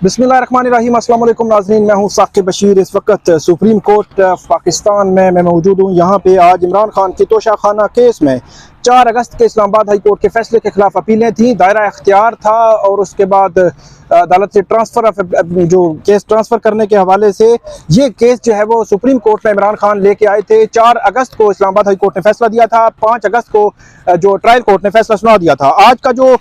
बिस्मिल्लाहिर्रहमानिर्रहीम। अस्सलाम वालेकुम नाज़रीन, मैं हूँ साकिब बशीर। इस वक्त सुप्रीम कोर्ट पाकिस्तान में मैं मौजूद हूँ। यहाँ पे आज इमरान खान की तोशाखाना केस में 4 अगस्त के इस्लामाबाद हाई कोर्ट के फैसले के खिलाफ अपीलें थीं। दायरा इख्तियार था और उसके बाद अदालत से जो केस ट्रांसफ़र करने के हवाले से ये केस जो है वो सुप्रीम कोर्ट में इमरान खान लेके आए थे। 4 अगस्त को इस्लामाबाद हाई कोर्ट ने फैसला दिया था। 5 अगस्त को जो ट्रायल कोर्ट ने फैसला सुना दिया था। आज का जो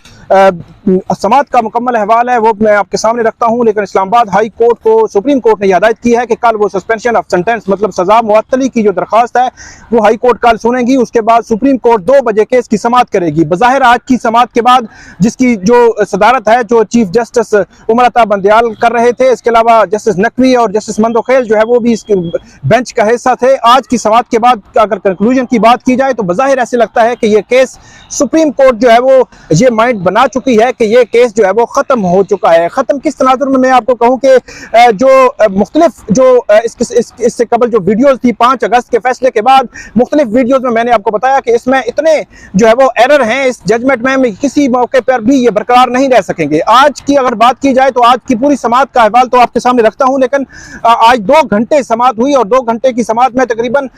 समाअत का मुकम्मल अहवाल है वो मैं आपके सामने रखता हूँ, लेकिन इस्लामाबाद हाई कोर्ट को सुप्रीम कोर्ट ने हिदायत की है कि कल वो सस्पेंशन ऑफ सेंटेंस मतलब सजा मुअत्तली की जो दरख्वास्त है वो हाई कोर्ट कल सुनेगी। उसके बाद सुप्रीम कोर्ट 2 बजे केस की समाअत करेगी। बज़ाहिर आज की समाअत के बाद जिसकी जो सदारत है जो चीफ जस्टिस उमर अता बंदयाल कर रहे थे, इसके अलावा जस्टिस नकवी और जस्टिस मंदोखेल जो है वो भी इसके बेंच का हिस्सा थे। आज की समाअत के बाद अगर कंक्लूजन की बात की जाए तो बज़ाहिर ऐसे लगता है कि ये केस सुप्रीम कोर्ट जो है वो ये माइंड बना चुकी है कि ये केस जो है वो ख़त्म हो चुका है। ख़त्म किस तनाजुर में मैं आपको कहूँ कि जो मुख्तलिफ जो इससे कबल जो वीडियोज़ थी 5 अगस्त के फैसले के बाद मुख्तलिफ वीडियोज़ में मैंने आपको बताया कि इसमें इतने जो है वो एरर हैं इस जजमेंट में, किसी मौके पर भी ये बरकरार नहीं रह सकेंगे। आज की अगर बात की जाए तो आज की पूरी समाअत का अहवाल तो आपके सामने रखता हूँ, लेकिन आज 2 घंटे समाअत हुई और 2 घंटे की समाअत में तकरीबन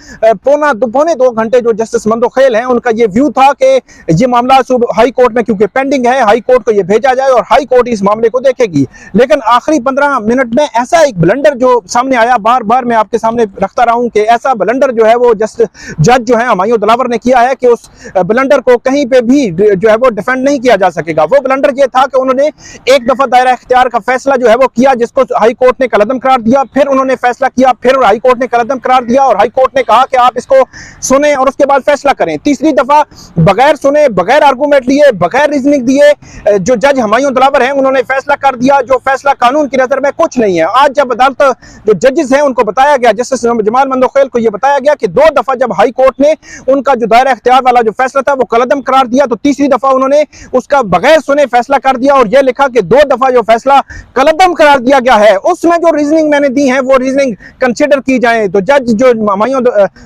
पौने 2 घंटे जो जस्टिस मंदोखेल हैं उनका ये व्यू था कि ये मामला हाई कोर्ट में क्योंकि पेंडिंग है, हाई कोर्ट को ये भेजा जाए और हाई कोर्ट इस मामले को देखेगी। लेकिन आखिरी 15 मिनट में ऐसा एक ब्लंडर जो सामने आया, बार बार मैं आपके सामने रखता रहा हूं कि ऐसा ब्लंडर जो है वो जज जो है हुमायूं दिलावर ने किया है कि उस ब्लंडर को कहीं पे भी जो है वो डिफेंड नहीं किया जा सकेगा। वो ब्लंडर ये था कि उन्होंने एक दफा दायरा इख्तियार का फैसला जो है वो किया जिसको हाई कोर्ट ने कलअदम करार दिया, फिर उन्होंने फैसला किया, फिर हाई कोर्ट ने कलअदम करार दिया और हाई कोर्ट ने कहा कि आप इसको सुने और उसके बाद फैसला करें। तीसरी दफा बगैर सुने, बगैर आर्गूमेंट लिए, बगैर रीजनिंग दिए जो जज हुमायूं दिलावर हैं उन्होंने फैसला कर दिया जो फैसला कानून की नजर में कुछ नहीं है। आज जब अदालत जो जजेस हैं उनको बताया गया, जस्टिस जमाल मंदोखेल को यह बताया गया कि 2 दफा जब हाई कोर्ट ने उनका जो दायरा इख्तियार वाला जो फैसला था वो कलअदम करार दिया तो तीसरी दफा उन्होंने उसका बगैर सुने फैसला कर दिया और यह लिखा कि 2 दफा जो फैसला कलअदम करार दिया गया है उसमें जो रीजनिंग मैंने दी है वो रीजनिंग कंसिडर की जाए। तो जज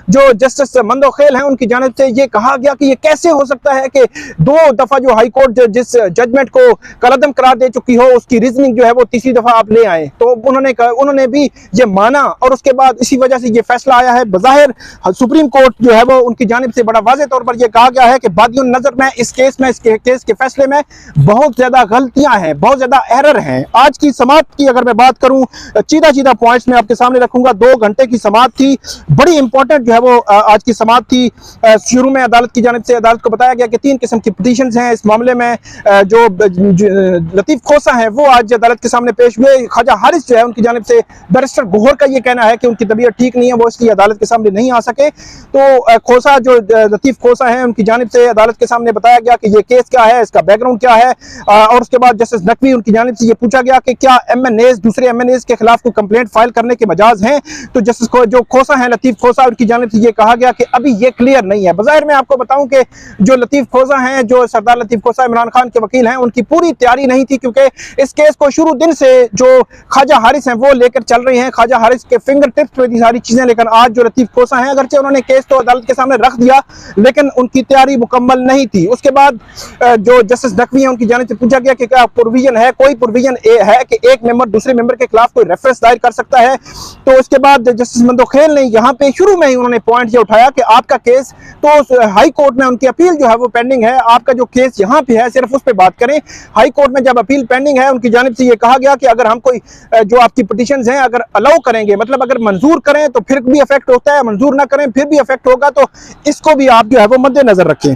जो जस्टिस मंदोखेल हैं उनकी जानिब से ये कहा गया कि ये कैसे हो सकता है कि 2 दफा जो हाई कोर्ट जिस जजमेंट को कलअदम करार दे चुकी हो उसकी रीजनिंग जो है वो तीसरी दफा आप ले आए। तो उन्होंने भी ये माना और उसके बाद इसी वजह से ये फैसला आया है। बज़ाहिर सुप्रीम कोर्ट जो है वो उनकी जानिब से बड़ा वाज़ेह तौर पर यह कहा गया है कि बादियुन नजर में इस केस के फैसले में बहुत ज्यादा गलतियां हैं, बहुत ज्यादा एरर हैं। आज की समाअत की अगर मैं बात करूं, सीधा पॉइंट्स में आपके सामने रखूंगा। 2 घंटे की समाअत थी, बड़ी इंपॉर्टेंट जो है वो आज की समाअत थी। शुरू में अदालत की जानिब से अदालत को बताया गया कि 3 किस्म की पिटीशंस हैं इस मामले में। जो लतीफ खोसा हैं वो आज अदालत के सामने पेश हुए। ख्वाजा हारिस जो है उनकी जानिब से बैरिस्टर गोहर का ये कहना है कि उनकी तबीयत ठीक नहीं है, वो इसलिए अदालत के सामने नहीं आ सके। तो खोसा जो लतीफ खोसा हैं उनकी जानिब से अदालत के सामने बताया गया कि ये केस क्या है, इसका बैकग्राउंड क्या है। और उसके बाद जस्टिस नकवी उनकी जानिब से ये पूछा गया कि क्या दूसरे एमएनएज के खिलाफ कोई कंप्लेंट फाइल करने के मजाज हैं। तो जस्टिस जो खोसा हैं लतीफ खोसा उनकी जानिब से ये कहा गया कि अभी ये क्लियर नहीं है। बज़ाहिर मैं आपको बताऊं कि जो लतीफ खोसा हैं, जो सरदार लतीफ खोसा इमरान खान के वकील हैं, उनकी पूरी तैयारी नहीं थी क्योंकि इस केस को शुरू दिन से जो ख्वाजा हारिस हैं वो लेकर चल रहे हैं। ख्वाजा हारिस के फिंगर टिप्स पे थी सारी चीजें, लेकिन आज जो लतीफ खोसा हैं अगरचे उन्होंने केस तो अदालत के सामने रख दिया लेकिन उनकी तैयारी मुकम्मल नहीं थी। उसके बाद जो जस्टिस नकवी हैं उनकी जानिब से पूछा गया कि क्या प्रोविजन है, कोई प्रोविजन है कि एक मेंबर दूसरे मेंबर के खिलाफ कोई रेफरेंस दायर कर सकता है। तो उसके बाद जस्टिस मंदोखेल ने यहाँ पे शुरू में ही उन्होंने पॉइंट ये उठाया कि आपका केस तो हाई कोर्ट में उनकी अपील जो है वो पेंडिंग है, आपका जो केस यहाँ पे है सिर्फ उस पर बात करें। हाई कोर्ट में जब अपील पेंडिंग है उनकी जानिब से ये कहा गया कि अगर हम कोई जो आपकी पिटीशंस हैं अगर अलाउ करेंगे, मतलब अगर मंजूर करें तो फिर भी इफेक्ट होता है, मंजूर ना करें फिर भी इफेक्ट होगा, तो इसको भी आप जो है वो मद्देनजर रखें।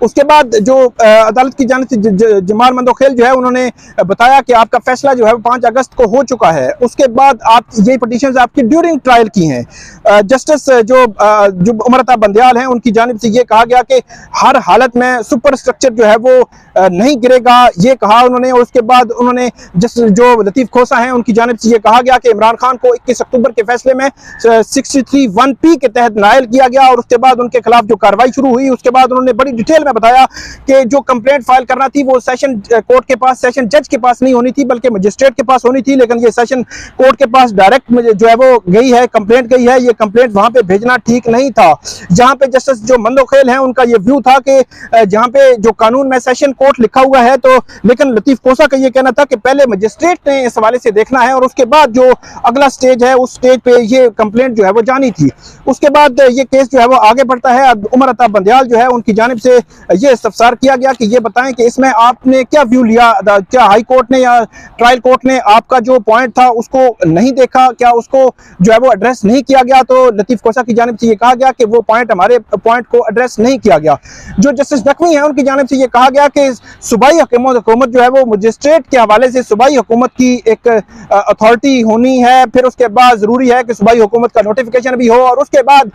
उसके बाद जो अदालत की जानिब से जमाल मंदोखेल जो है उन्होंने बताया कि आपका फैसला जो है 5 अगस्त को हो चुका है। उसके बाद आप ये पिटीशंस आपकी ड्यूरिंग ट्रायल की हैं। जस्टिस जो उमर अता बंदयाल हैं उनकी जानिब से ये कहा गया कि हर हालत में सुपर स्ट्रक्चर जो है वो नहीं गिरेगा, ये कहा उन्होंने। और उसके बाद उन्होंने जो लतीफ खोसा हैं उनकी जानिब से ये कहा गया कि इमरान खान को 21 अक्टूबर के फैसले में 63(1)P के तहत नायल किया गया और उसके बाद उनके खिलाफ जो कार्रवाई शुरू हुई उसके बाद उन्होंने बड़ी डिटेल में बताया कि जो कंप्लेंट फाइल करना थी वो सेशन कोर्ट के पास, सेशन जज के पास नहीं होनी थी बल्कि मजिस्ट्रेट के पास होनी थी, लेकिन ये सेशन कोर्ट के पास डायरेक्ट जो है वो गई है, कंप्लेंट गई है। ये कंप्लेंट वहां पे भेजना ठीक नहीं था। जहां पे जस्टिस जो मंदोखेल हैं उनका ये व्यू था कि जहां पे जो कानून में सेशन कोर्ट लिखा हुआ है, तो लेकिन लतीफ कोसा का ये कहना था कि पहले मजिस्ट्रेट ने इस हवाले से देखना है और उसके बाद जो अगला स्टेज है उस स्टेज पे ये कंप्लेंट जो है वो जानी थी। उसके बाद ये केस जो है वो आगे बढ़ता है। अब उमर अता बंदियाल जो है उनकी जानिब से ये इस्तफसार किया गया कि ये बताएं कि इसमें आपने क्या व्यू लिया, क्या हाई कोर्ट ने या ट्रायल कोर्ट ने आपका जो पॉइंट था उसको नहीं देखा, क्या उसको जो है वो एड्रेस नहीं किया गया। तो लतीफ कोसा की जानिब से ये कहा गया कि वो पॉइंट, हमारे पॉइंट को एड्रेस नहीं किया गया। जो जस्टिस नकवी है उनकी जानिब से ये कहा गया कि सूबाई हुकूमत जो है वो मजिस्ट्रेट के हवाले से सूबाई हुकूमत की एक अथॉरिटी होनी है, फिर उसके बाद जरूरी है कि सूबाई हुकूमत का नोटिफिकेशन भी हो और उसके बाद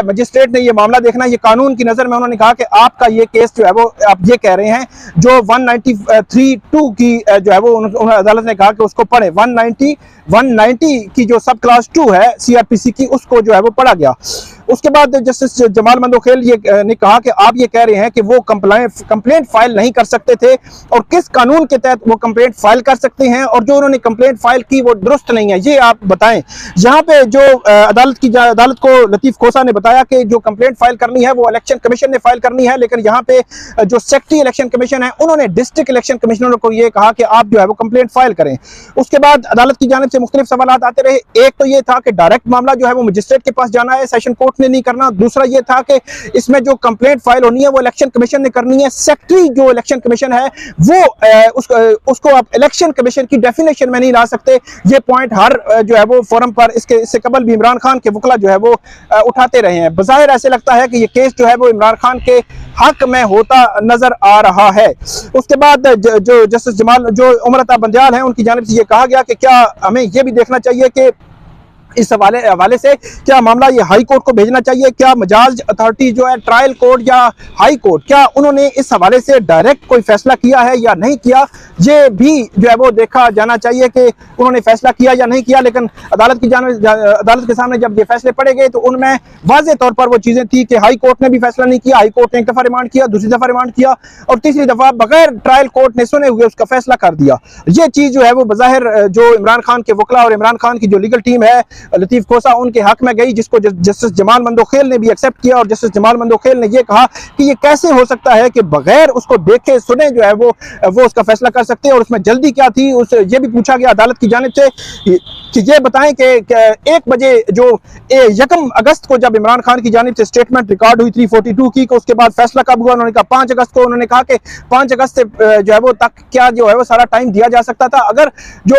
मजिस्ट्रेट ने ये मामला देखना। ये कानून की नज़र में उन्होंने कहा कि आपका ये केस जो है वो आप ये कह रहे हैं जो 193(2) की जो है वो अदालत ने कहा कि उसको पढ़े। 190 की जो सब क्लास 2 है CRPC की, उसको जो है वो पढ़ा गया। उसके बाद जस्टिस जमाल मंदोखेल ये ने कहा कि आप ये कह रहे हैं कि वो कंप्लेंट फाइल नहीं कर सकते थे और किस कानून के तहत वो कंप्लेंट फाइल कर सकते हैं, और जो उन्होंने कंप्लेंट फाइल की वो दुरुस्त नहीं है, ये आप बताएं। यहाँ पे जो अदालत को लतीफ कोसा ने बताया कि जो कंप्लेंट फाइल करनी है वो इलेक्शन कमीशन ने फाइल करनी है, लेकिन यहाँ पे जो सेक्रेटरी इलेक्शन कमीशन है उन्होंने डिस्ट्रिक्ट इलेक्शन कमिश्नर को ये कहा कि आप जो है वो कंप्लेंट फाइल करें। उसके बाद अदालत की जानिब से मुख्तलिफ सवालात आते रहे। एक तो ये था कि डायरेक्ट मामला जो है वो मजिस्ट्रेट के पास जाना है, सेशन कोर्ट ने नहीं करना। दूसरा ये था कि इसमें जो कंप्लेंट फाइल होनी है वो इलेक्शन कमीशन ने करनी है। सेक्रेटरी जो इलेक्शन कमीशन है वो उसको आप इलेक्शन कमीशन की डेफिनेशन में नहीं ला सकते। ये पॉइंट हर जो है वो फोरम पर इससे कबल भी इमरान खान के वकला जो है वो उठाते रहे हैं। बज़ाहिर ऐसे लगता है कि ये केस जो है वो इमरान खान के हक में होता नजर आ रहा है। उसके बाद जो जस्टिस जो उमर अता बंदियाल हैं उनकी जानिब से ये कहा गया कि क्या हमें ये भी देखना चाहिए कि इस हवाले से क्या मामला ये हाई कोर्ट को भेजना चाहिए, क्या मजाज अथॉरिटी जो है ट्रायल कोर्ट या हाई कोर्ट, क्या उन्होंने इस हवाले से डायरेक्ट कोई फैसला किया है या नहीं किया, ये भी जो है वो देखा जाना चाहिए कि उन्होंने फैसला किया या नहीं किया। लेकिन अदालत के सामने जब ये फैसले पड़े गए तो उनमें वाज़ेह तौर पर वो चीज़ें थी कि हाई कोर्ट ने भी फैसला नहीं किया, हाई कोर्ट ने एक दफ़ा रिमांड किया, दूसरी दफ़ा रिमांड किया और तीसरी दफ़ा बगैर ट्रायल कोर्ट ने सुने हुए उसका फैसला कर दिया। ये चीज़ जो है वो बज़ाहिर जो इमरान खान के वकला और इमरान खान की जो लीगल टीम है लतीफ कोसा उनके हक में गई, जिसको जस्टिस जमाल मंदोखेल ने भी एक्सेप्ट किया। और जस्टिस जमाल मंदोखेल ने यह कहा कि ये कैसे हो सकता है कि बगैर उसको देखे सुने जो है वो उसका फैसला कर सकते हैं, और उसमें जल्दी क्या थी। उस ये भी पूछा गया अदालत की जानिब से कि ये बताएं कि 1 बजे जो 1 अगस्त को जब इमरान खान की जानिब से स्टेटमेंट रिकॉर्ड हुई 342 की, उसके बाद फैसला कब हुआ। उन्होंने कहा 5 अगस्त को। उन्होंने कहा कि 5 अगस्त से जो है वो तक क्या जो है वो सारा टाइम दिया जा सकता था। अगर जो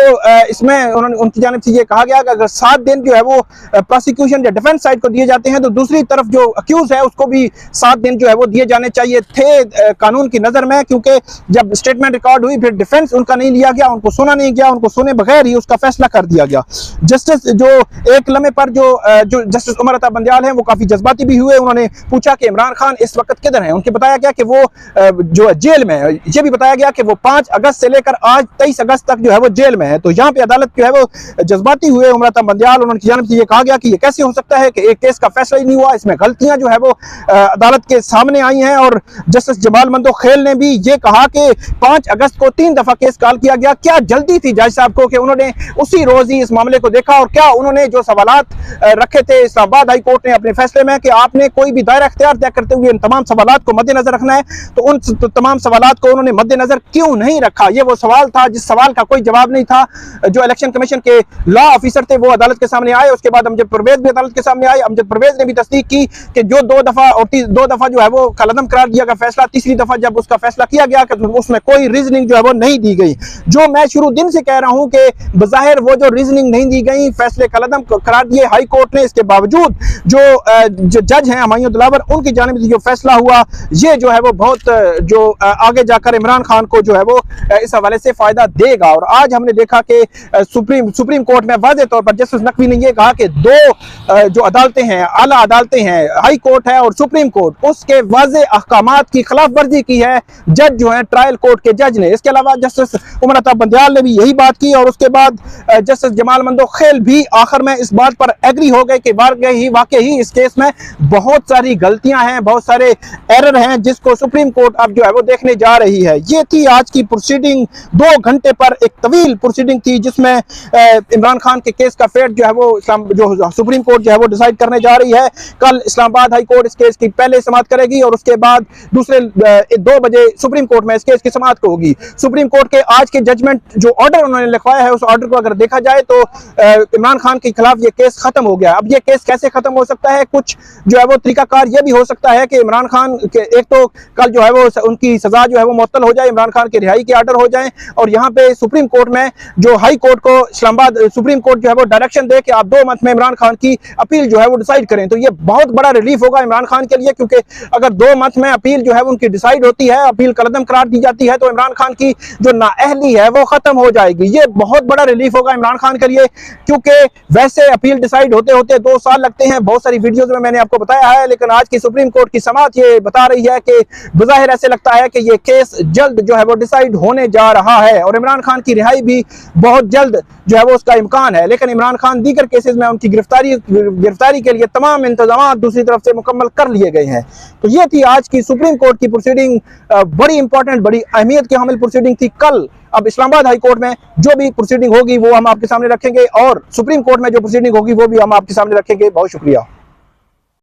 इसमें उनकी जानिब से ये कहा गया कि अगर 7 दिन जो है वो प्रोसिक्यूशन या डिफेंस साइड को दिए जाते हैं तो दूसरी तरफ जो अक्यूज है उसको भी 7 दिन जो है वो दिए जाने चाहिए थे कानून की नजर में, क्योंकि जब स्टेटमेंट रिकॉर्ड हुई फिर डिफेंस उनका नहीं लिया गया, उनको सुना नहीं गया, उनको सुने बगैर ही उसका फैसला कर दिया गया। जस्टिस जो एक लम्हे पर जो जस्टिस उमर अता बंदियाल हैं वो काफी जज्बाती भी हुए। उन्होंने पूछा कि इमरान खान इस वक्त किधर हैं। उनके बताया गया कि वो जो जेल में है। ये भी बताया गया कि वो 5 अगस्त से लेकर आज 23 अगस्त तक जो है वो जेल में है। तो यहाँ पे अदालत जो है वो जज्बाती हुए उमर अता बंदियाल। उनकी जानिब से ये कहा गया कि ये कैसे हो सकता है कि एक केस का फैसला ही नहीं हुआ, इसमें गलतियां जो है वो अदालत के सामने आई हैं। और जस्टिस जमाल मंदोखेल ने भी ये कहा कि 5 अगस्त को 3 दफा केस कॉल किया गया। क्या जल्दी थी जज साहब को कि उन्होंने उसी रोज ही इस मामले को देखा, और क्या उन्होंने जो सवालात रखे थे इस्लामाबाद हाई कोर्ट ने अपने फैसले में कि आपने कोई भी दायरा इख्तियार तय करते हुए इन तमाम सवालात को मद्देनजर रखना है, तो उन तमाम सवालात को उन्होंने मद्देनजर क्यों नहीं रखा। ये वो सवाल था जिस सवाल का कोई जवाब नहीं था। जो इलेक्शन कमीशन के लॉ ऑफिसर थे वो अदालत के सामने आए। उसके बाद अमजद परवेज भी अदालत के सामने आए। अमजद परवेज ने भी तस्दीक की कि जो 2 दफा और 2 दफा जो है वो कलअदम करार दिया गया फैसला, तीसरी दफा जब उसका फैसला किया गया कि उसमें कोई रीजनिंग जो है वो नहीं दी गई। जो मैं शुरू दिन से कह रहा हूं कि बज़ाहिर वो जो रीजनिंग नहीं दी गई, फैसले कलअदम करार दिए हाई कोर्ट ने। इसके बावजूद जो जज हैं हुमायूं दिलावर, उनकी जानिब से जो फैसला हुआ ये जो है वो बहुत जो आगे जाकर इमरान खान को जो है वो इस हवाले से फायदा देगा। और आज हमने देखा कि सुप्रीम कोर्ट में वाज़ेह तौर पर जस्टिस नकवी भी नहीं है। कहा कि दो जो अदालतें हैं, आला अदालतें हैं, हाई कोर्ट है और सुप्रीम कोर्ट, उसके वाज़े अहकामात की खिलाफ वर्जी की है जज जो है ट्रायल कोर्ट के जज ने। इसके अलावा जस्टिस उमर अता बंदयाल ने भी यही बात की और उसके बाद जस्टिस जमाल मंदोखेल भी आखिर में इस बात पर एग्री हो गए कि वाकई ही इस केस में बहुत सारी गलतियां हैं, बहुत सारे एरर हैं जिसको सुप्रीम कोर्ट अब जो है वो देखने जा रही है। ये थी आज की प्रोसीडिंग। 2 घंटे पर एक तवील प्रोसीडिंग थी जिसमें इमरान खान के केस का फेट जो है वो जो सुप्रीम कोर्ट जो है वो डिसाइड करने जा रही है। कल इस्लामाबाद हाई कोर्ट इस केस की पहले समाअत करेगी और उसके बाद दूसरे 2 बजे सुप्रीम कोर्ट में इस केस की समाअत होगी। सुप्रीम कोर्ट के आज के जजमेंट जो ऑर्डर उन्होंने लिखवाया है, उस ऑर्डर को अगर देखा जाए तो इमरान खान के खिलाफ ये केस खत्म हो गया। अब ये केस कैसे खत्म हो सकता है? कुछ जो है वो तरीकाकार ये भी हो सकता है कि इमरान खान के एक तो कल जो है वो उनकी सजा जो है वो मुअत्तल हो जाए, इमरान खान की रिहाई के ऑर्डर हो जाए और यहाँ पे सुप्रीम कोर्ट में जो हाई कोर्ट को इस्लामाबाद सुप्रीम कोर्ट जो है वो डायरेक्शन दे कि आप 2 मंथ में इमरान खान की अपील जो है वो डिसाइड करें। तो ये बहुत बड़ा रिलीफ होगा इमरान खान के लिए, क्योंकि अगर 2 मंथ में अपील जो है उनकी डिसाइड होती है, अपील कलअदम करार दी जाती है, तो इमरान खान की जो नाअहली है वो खत्म हो जाएगी। ये बहुत बड़ा रिलीफ होगा इमरान खान के लिए, क्योंकि वैसे अपील डिसाइड होते होते 2 साल लगते हैं। बहुत सारी वीडियोज में मैंने आपको बताया है, लेकिन आज की सुप्रीम कोर्ट की समाअत ये बता रही है कि बज़ाहिर ऐसे लगता है कि ये केस जल्द जो है वो डिसाइड होने जा रहा है और इमरान खान की रिहाई भी बहुत जल्द जो है वो उसका इम्कान है। लेकिन इमरान खान दीगर केसेस में उनकी गिरफ्तारी के लिए तमाम इंतजाम दूसरी तरफ से मुकम्मल कर लिए गए हैं। तो ये थी आज की सुप्रीम कोर्ट की प्रोसीडिंग। बड़ी इंपॉर्टेंट, बड़ी अहमियत की हामिल प्रोसीडिंग थी। कल अब इस्लामाबाद हाई कोर्ट में जो भी प्रोसीडिंग होगी वो हम आपके सामने रखेंगे और सुप्रीम कोर्ट में जो प्रोसीडिंग होगी वो भी हम आपके सामने रखेंगे। बहुत शुक्रिया।